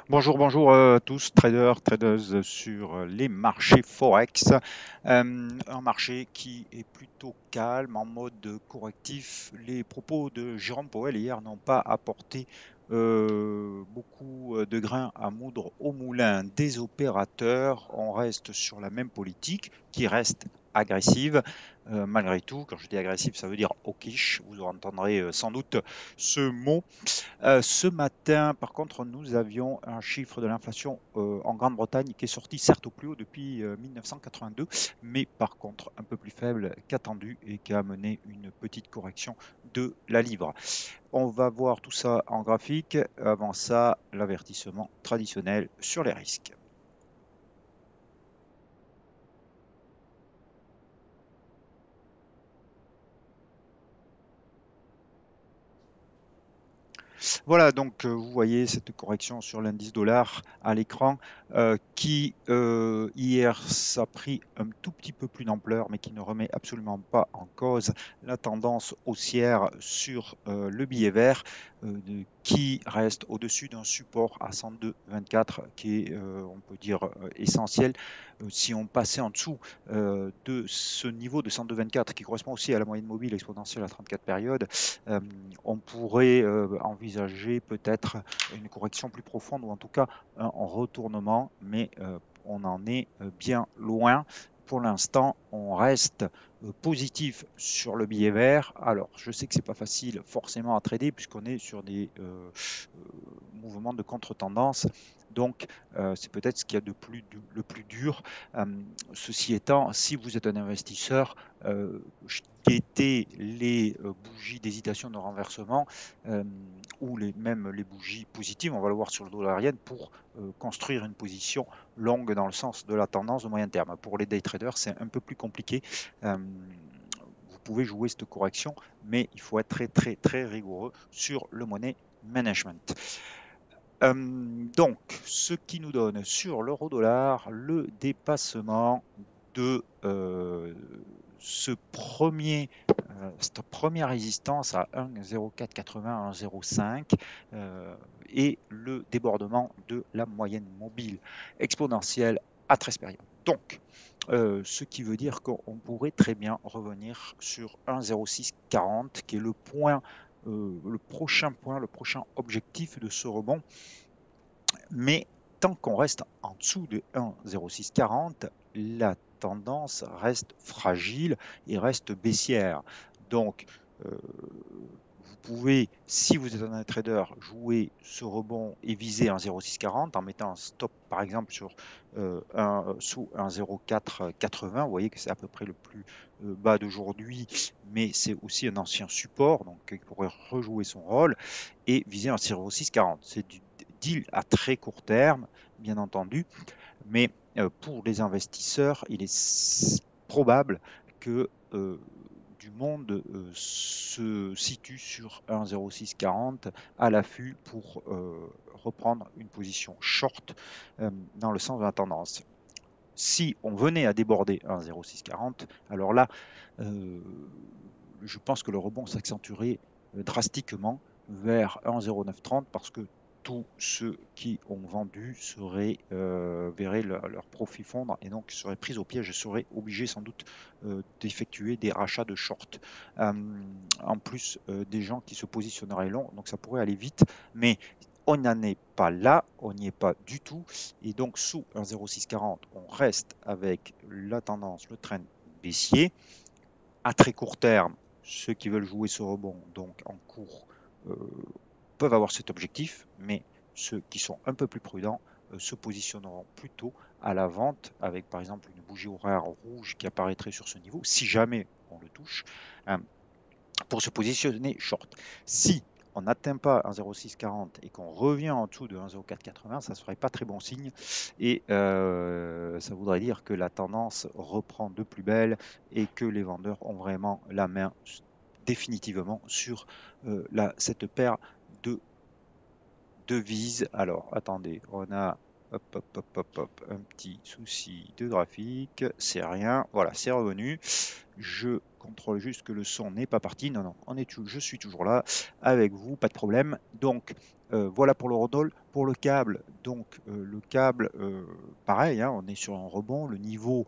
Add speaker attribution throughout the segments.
Speaker 1: Bonjour, bonjour à tous, traders, tradeuses sur les marchés Forex. Un marché qui est plutôt calme, en mode correctif. Les propos de Jérôme Powell hier n'ont pas apporté beaucoup de grains à moudre au moulin des opérateurs. On reste sur la même politique qui reste agressive. Malgré tout, quand je dis agressive, ça veut dire hawkish. Vous entendrez sans doute ce mot. Ce matin, par contre, nous avions un chiffre de l'inflation en Grande-Bretagne qui est sorti certes au plus haut depuis 1982, mais par contre un peu plus faible qu'attendu et qui a amené une petite correction de la livre. On va voir tout ça en graphique. Avant ça, l'avertissement traditionnel sur les risques. Voilà, donc vous voyez cette correction sur l'indice dollar à l'écran qui hier ça a pris un tout petit peu plus d'ampleur mais qui ne remet absolument pas en cause la tendance haussière sur le billet vert qui reste au-dessus d'un support à 102,24 qui est on peut dire essentiel. Si on passait en dessous de ce niveau de 102,24 qui correspond aussi à la moyenne mobile exponentielle à 34 périodes, euh, on pourrait envisager peut-être une correction plus profonde ou en tout cas un retournement, mais on en est bien loin. Pour l'instant, on reste positif sur le billet vert. Alors, je sais que c'est pas facile forcément à trader puisqu'on est sur des mouvements de contre-tendance. Donc, c'est peut-être ce qu'il y a le plus dur. Euh, Ceci étant, si vous êtes un investisseur, guettez les bougies d'hésitation de renversement ou même les bougies positives, on va le voir sur le dollar yen, pour construire une position longue dans le sens de la tendance de moyen terme. Pour les day traders, c'est un peu plus compliqué. Euh, vous pouvez jouer cette correction, mais il faut être très très très rigoureux sur le money management. Donc, ce qui nous donne sur l'euro-dollar le dépassement de cette première résistance à 1,0480, 1,05 et le débordement de la moyenne mobile exponentielle à 13 périodes. Donc, ce qui veut dire qu'on pourrait très bien revenir sur 1,0640 qui est le prochain point, le prochain objectif de ce rebond, mais tant qu'on reste en dessous de 1,0640, la tendance reste fragile et reste baissière. Donc, euh, vous pouvez, si vous êtes un trader, jouer ce rebond et viser un 0,640 en mettant un stop, par exemple, sous un 0,480. Vous voyez que c'est à peu près le plus bas d'aujourd'hui, mais c'est aussi un ancien support, donc il pourrait rejouer son rôle et viser un 0,640. C'est du deal à très court terme, bien entendu, mais pour les investisseurs, il est probable que du monde se situe sur 1,0640 à l'affût pour reprendre une position short dans le sens de la tendance. Si on venait à déborder 1,0640, alors là, euh, je pense que le rebond s'accentuerait drastiquement vers 1,0930 parce que tous ceux qui ont vendu verraient leur profit fondre et donc seraient pris au piège et seraient obligés sans doute d'effectuer des rachats de short. En plus des gens qui se positionneraient long, donc ça pourrait aller vite, mais on n'en est pas là, on n'y est pas du tout, et donc sous 1,0640, on reste avec la tendance, le trend baissier. À très court terme, ceux qui veulent jouer ce rebond, donc en cours, euh, peuvent avoir cet objectif, mais ceux qui sont un peu plus prudents se positionneront plutôt à la vente avec par exemple une bougie horaire rouge qui apparaîtrait sur ce niveau, si jamais on le touche, hein, pour se positionner short. Si on n'atteint pas 1,0640 et qu'on revient en dessous de 1,0480, ça ne serait pas très bon signe et ça voudrait dire que la tendance reprend de plus belle et que les vendeurs ont vraiment la main définitivement sur cette paire de devises. Alors, attendez, on a un petit souci de graphique, c'est rien, voilà, c'est revenu. Je contrôle juste que le son n'est pas parti. Non, non, je suis toujours là avec vous, pas de problème. Donc, voilà pour l'eurodoll. Pour le câble, donc le câble, pareil, hein, on est sur un rebond. Le niveau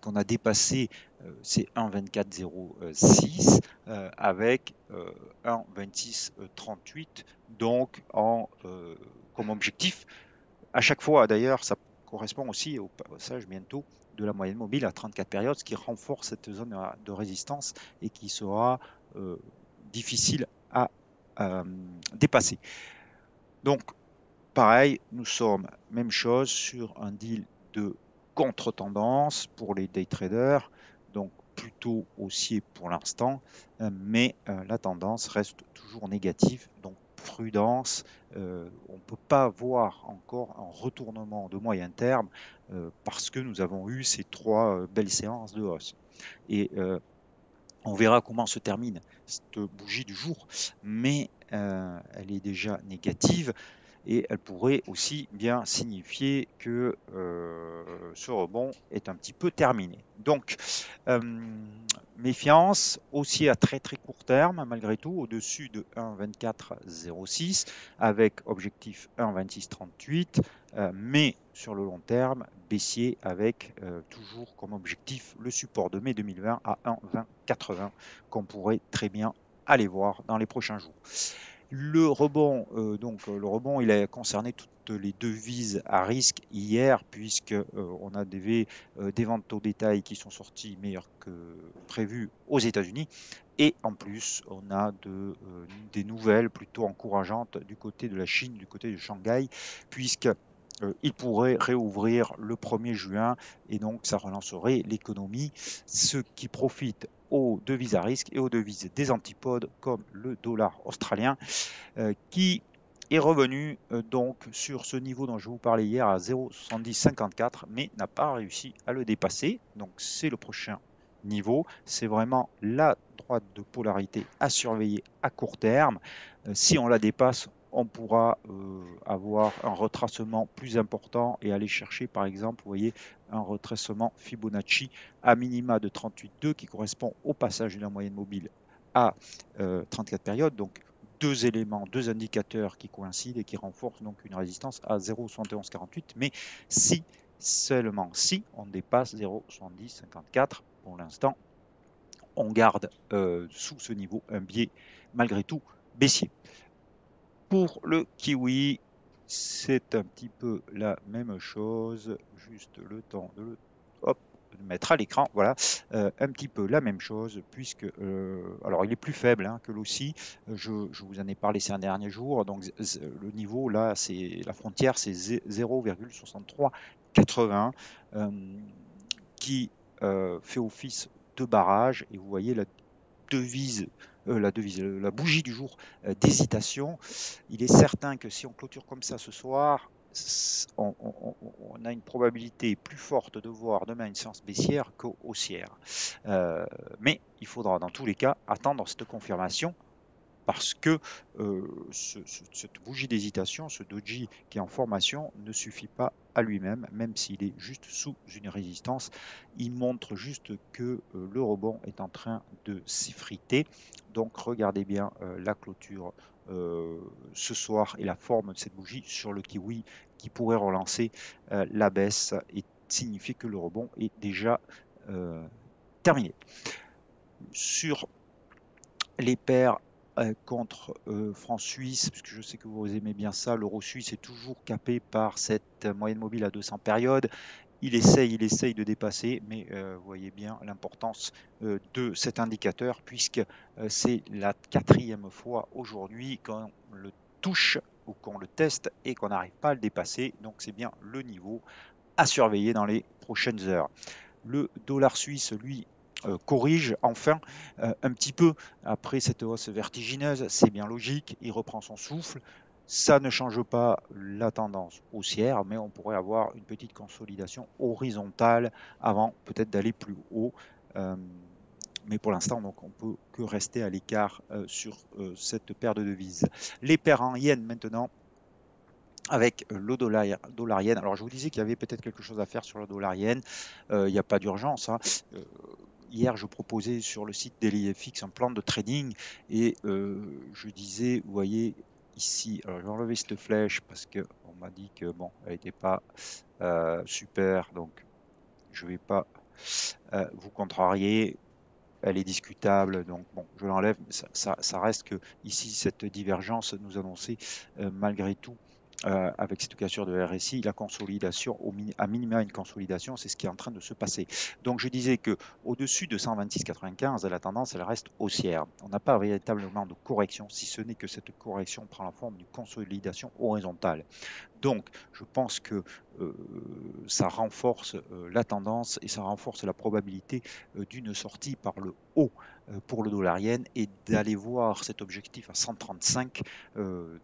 Speaker 1: qu'on a dépassé, c'est 1,2406 avec 1,2638. Donc, comme objectif, à chaque fois, d'ailleurs, ça correspond aussi au passage bientôt de la moyenne mobile à 34 périodes, ce qui renforce cette zone de résistance et qui sera difficile à dépasser. Donc, pareil, nous sommes même chose sur un deal de contre-tendance pour les day traders, donc plutôt haussier pour l'instant, mais la tendance reste toujours négative, donc prudence. On ne peut pas voir encore un retournement de moyen terme parce que nous avons eu ces trois belles séances de hausse. Et on verra comment se termine cette bougie du jour, mais elle est déjà négative. Et elle pourrait aussi bien signifier que ce rebond est un petit peu terminé. Donc, méfiance aussi à très très court terme, malgré tout, au-dessus de 1,2406 avec objectif 1,2638, mais sur le long terme, baissier avec toujours comme objectif le support de mai 2020 à 1,2080 qu'on pourrait très bien aller voir dans les prochains jours. Le rebond, le rebond, il a concerné toutes les devises à risque hier, puisque on a des ventes au détail qui sont sorties meilleures que prévues aux États-Unis. Et en plus, on a des nouvelles plutôt encourageantes du côté de la Chine, du côté de Shanghai, puisque il pourrait réouvrir le 1er juin et donc ça relancerait l'économie, ce qui profite aux devises à risque et aux devises des antipodes comme le dollar australien qui est revenu donc sur ce niveau dont je vous parlais hier à 0,7054 mais n'a pas réussi à le dépasser. Donc c'est le prochain niveau, c'est vraiment la droite de polarité à surveiller à court terme. Si on la dépasse, on pourra avoir un retracement plus important et aller chercher par exemple, vous voyez, un retracement Fibonacci à minima de 38,2 qui correspond au passage de la moyenne mobile à 34 périodes. Donc deux éléments, deux indicateurs qui coïncident et qui renforcent donc une résistance à 0,7148. Mais si, seulement si, on dépasse 0,7054 pour l'instant, on garde sous ce niveau un biais malgré tout baissier. Pour le kiwi, c'est un petit peu la même chose, juste le temps de le mettre à l'écran, voilà, un petit peu la même chose, puisque, alors il est plus faible que l'OSI, je vous en ai parlé ces derniers jours, donc le niveau là, c'est la frontière, c'est 0,6380 qui fait office de barrage, et vous voyez la bougie du jour d'hésitation. Il est certain que si on clôture comme ça ce soir, on a une probabilité plus forte de voir demain une séance baissière qu'au haussière. Mais il faudra dans tous les cas attendre cette confirmation parce que cette bougie d'hésitation, ce doji qui est en formation, ne suffit pas à lui-même, même s'il est juste sous une résistance. Il montre juste que le rebond est en train de s'effriter. Donc regardez bien la clôture ce soir et la forme de cette bougie sur le kiwi qui pourrait relancer la baisse et signifier que le rebond est déjà terminé. Sur les paires contre franc-suisse, parce que je sais que vous aimez bien ça, l'euro suisse est toujours capé par cette moyenne mobile à 200 périodes. Il essaye de dépasser, mais vous voyez bien l'importance de cet indicateur, puisque c'est la 4e fois aujourd'hui qu'on le touche ou qu'on le teste et qu'on n'arrive pas à le dépasser. Donc c'est bien le niveau à surveiller dans les prochaines heures. Le dollar suisse, lui, corrige enfin un petit peu après cette hausse vertigineuse, c'est bien logique, il reprend son souffle. Ça ne change pas la tendance haussière, mais on pourrait avoir une petite consolidation horizontale avant peut-être d'aller plus haut. Mais pour l'instant, donc, on peut que rester à l'écart sur cette paire de devises. Les paires en yens maintenant, avec le dollar yen. Alors je vous disais qu'il y avait peut-être quelque chose à faire sur le dollar yen. Il n'y a pas d'urgence. hier, je proposais sur le site DailyFX un plan de trading et je disais, vous voyez ici, alors j'ai enlevé cette flèche parce qu'on m'a dit que bon, elle n'était pas super, donc je ne vais pas vous contrarier. Elle est discutable, donc bon, je l'enlève. Ça reste que ici, cette divergence nous annonçait malgré tout, avec cette cassure de RSI, la consolidation, à minima une consolidation, c'est ce qui est en train de se passer. Donc je disais que au-dessus de 126,95, la tendance, elle reste haussière. On n'a pas véritablement de correction, si ce n'est que cette correction prend la forme d'une consolidation horizontale. Donc, je pense que ça renforce la tendance et ça renforce la probabilité d'une sortie par le haut pour le dollar yen et d'aller voir cet objectif à 135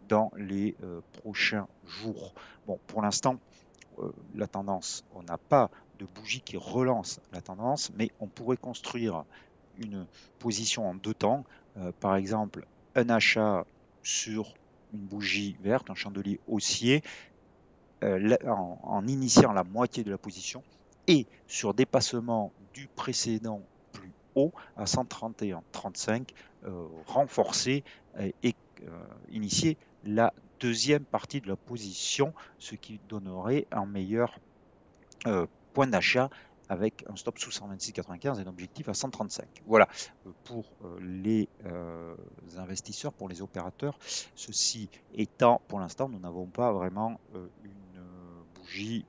Speaker 1: dans les prochains jours. Bon, pour l'instant, la tendance, on n'a pas de bougie qui relance la tendance, mais on pourrait construire une position en deux temps. Par exemple, un achat sur une bougie verte, un chandelier haussier, en initiant la moitié de la position et sur dépassement du précédent plus haut à 131,35, renforcer et initier la deuxième partie de la position, ce qui donnerait un meilleur point d'achat avec un stop sous 126,95 et un objectif à 135. Voilà, pour les investisseurs, pour les opérateurs. Ceci étant, pour l'instant, nous n'avons pas vraiment une bougie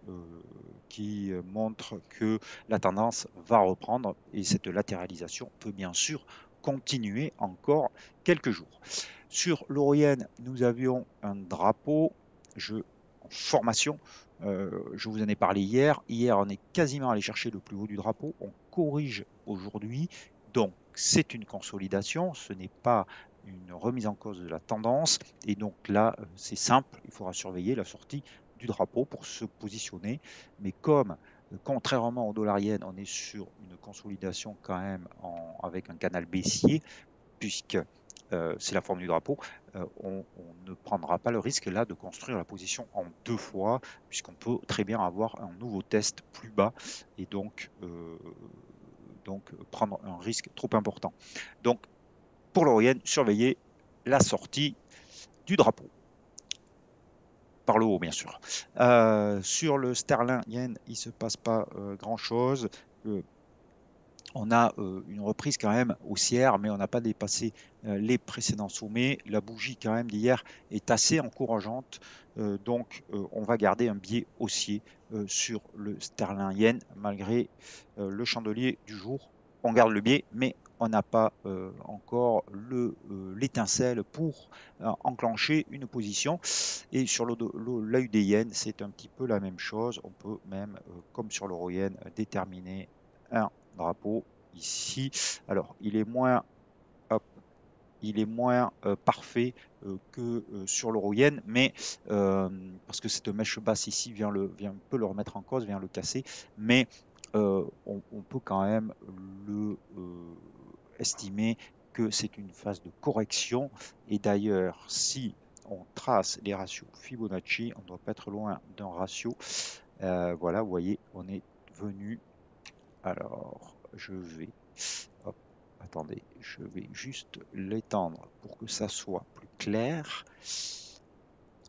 Speaker 1: qui montre que la tendance va reprendre et cette latéralisation peut bien sûr continuer encore quelques jours. Sur l'euro yen, nous avions un drapeau en formation. Je vous en ai parlé hier. Hier, on est quasiment allé chercher le plus haut du drapeau. On corrige aujourd'hui. Donc, c'est une consolidation. Ce n'est pas une remise en cause de la tendance. Et donc là, c'est simple. Il faudra surveiller la sortie du drapeau pour se positionner. Mais comme, contrairement au dollar yen, on est sur une consolidation quand même avec un canal baissier, puisque c'est la forme du drapeau, on ne prendra pas le risque là de construire la position en deux fois, puisqu'on peut très bien avoir un nouveau test plus bas et donc prendre un risque trop important. Donc pour l'euro yen, surveillez la sortie du drapeau. Par le haut, bien sûr. Sur le sterling yen, il ne se passe pas grand-chose. On a une reprise quand même haussière, mais on n'a pas dépassé les précédents sommets. La bougie quand même d'hier est assez encourageante, donc on va garder un biais haussier sur le sterling yen malgré le chandelier du jour. On garde le biais, mais on n'a pas encore l'étincelle pour enclencher une position. Et sur l'AUD yen, c'est un petit peu la même chose. On peut même, comme sur l'euro yen, déterminer un drapeau ici. Alors, il est moins, hop, il est moins parfait que sur l'euro yen, mais parce que cette mèche basse ici vient peut le remettre en cause, vient le casser, mais on peut quand même le estimer que c'est une phase de correction. Et d'ailleurs, si on trace les ratios Fibonacci, on ne doit pas être loin d'un ratio. Voilà, vous voyez, on est venu. Alors, hop, attendez, je vais juste l'étendre pour que ça soit plus clair.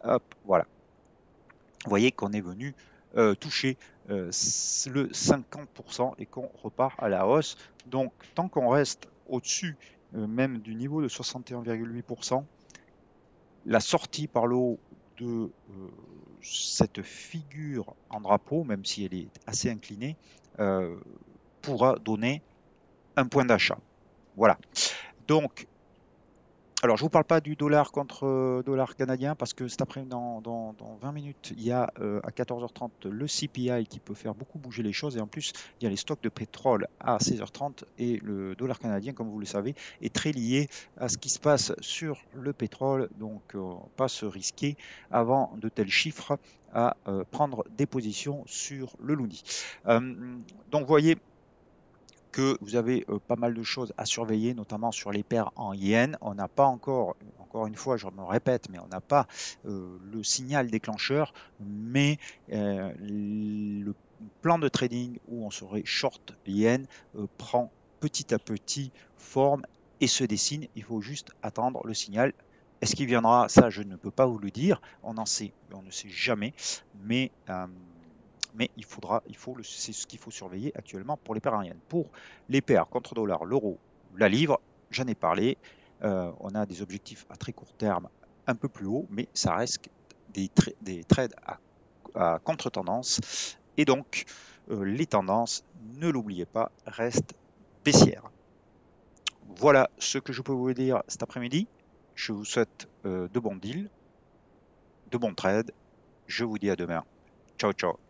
Speaker 1: Hop, voilà. Vous voyez qu'on est venu toucher le 50% et qu'on repart à la hausse. Donc, tant qu'on reste au-dessus même du niveau de 61,8%, la sortie par le haut de cette figure en drapeau, même si elle est assez inclinée, pourra donner un point d'achat. Voilà. Donc, alors je ne vous parle pas du dollar contre dollar canadien parce que cet après-midi, dans 20 minutes, il y a à 14h30 le CPI qui peut faire beaucoup bouger les choses. Et en plus, il y a les stocks de pétrole à 16h30 et le dollar canadien, comme vous le savez, est très lié à ce qui se passe sur le pétrole. Donc, pas se risquer avant de tels chiffres à prendre des positions sur le Luni. Donc, vous voyez que vous avez pas mal de choses à surveiller, notamment sur les paires en yens. On n'a pas encore une fois, je me répète, mais on n'a pas le signal déclencheur, mais le plan de trading où on serait short yen prend petit à petit forme et se dessine. Il faut juste attendre le signal. Est-ce qu'il viendra? Ça, je ne peux pas vous le dire. On ne sait jamais. Mais c'est ce qu'il faut surveiller actuellement pour les paires aériennes. Pour les paires contre dollar, l'euro, la livre, j'en ai parlé. On a des objectifs à très court terme un peu plus haut, mais ça reste des trades à contre-tendance. Et donc, les tendances, ne l'oubliez pas, restent baissières. Voilà ce que je peux vous dire cet après-midi. Je vous souhaite de bons deals, de bons trades. Je vous dis à demain. Ciao, ciao.